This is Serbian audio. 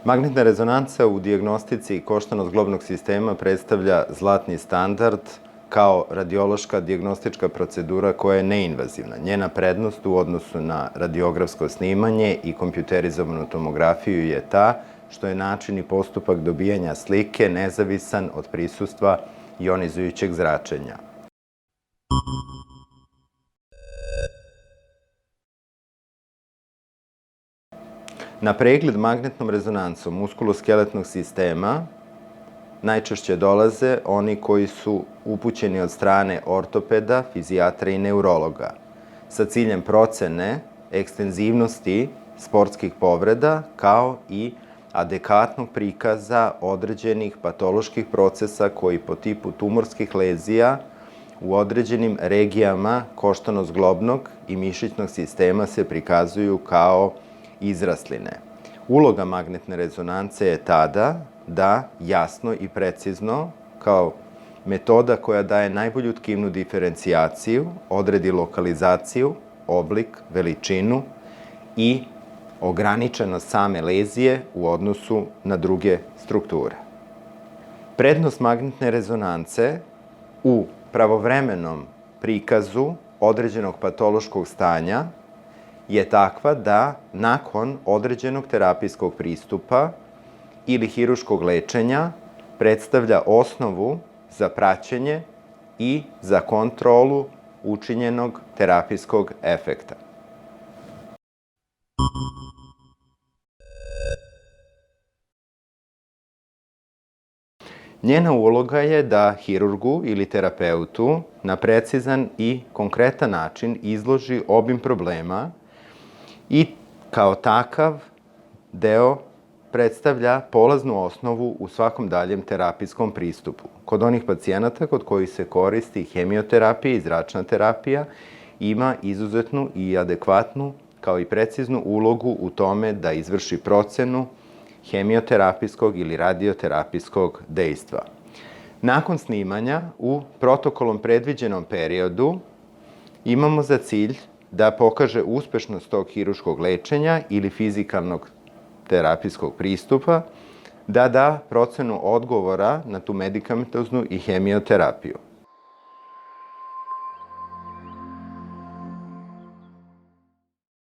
Magnetna rezonanca u dijagnostici koštanog zglobnog sistema predstavlja zlatni standard kao radiološka dijagnostička procedura koja je neinvazivna. Njena prednost u odnosu na radiografsko snimanje i kompjuterizovanu tomografiju je ta što je način i postupak dobijanja slike nezavisan od prisustva ionizujućeg zračenja. Na pregled magnetnom rezonancom muskuloskeletnog sistema najčešće dolaze oni koji su upućeni od strane ortopeda, fizijatra i neurologa sa ciljem procene ekstenzivnosti sportskih povreda kao i adekvatnog prikaza određenih patoloških procesa koji po tipu tumorskih lezija u određenim regijama koštano-zglobnog i mišićnog sistema se prikazuju kao izrasline. Uloga magnetne rezonance je tada da jasno i precizno, kao metoda koja daje najbolju tkivnu diferencijaciju, odredi lokalizaciju, oblik, veličinu i ograničenost same lezije u odnosu na druge strukture. Prednost magnetne rezonance u pravovremenom prikazu određenog patološkog stanja je takva da nakon određenog terapijskog pristupa ili hiruškog lečenja predstavlja osnovu za praćenje i za kontrolu učinjenog terapijskog efekta. Njena uloga je da hirurgu ili terapeutu na precizan i konkretan način izloži obim problema i kao takav deo predstavlja polaznu osnovu u svakom daljem terapijskom pristupu. Kod onih pacijenata kod kojih se koristi hemioterapija i zračna terapija ima izuzetnu i adekvatnu kao i preciznu ulogu u tome da izvrši procenu hemioterapijskog ili radioterapijskog dejstva. Nakon snimanja u protokolom predviđenom periodu imamo za cilj da pokaže uspešnost tog hiruškog lečenja ili fizikalnog terapijskog pristupa, da da procenu odgovora na tu medikamentoznu i hemioterapiju.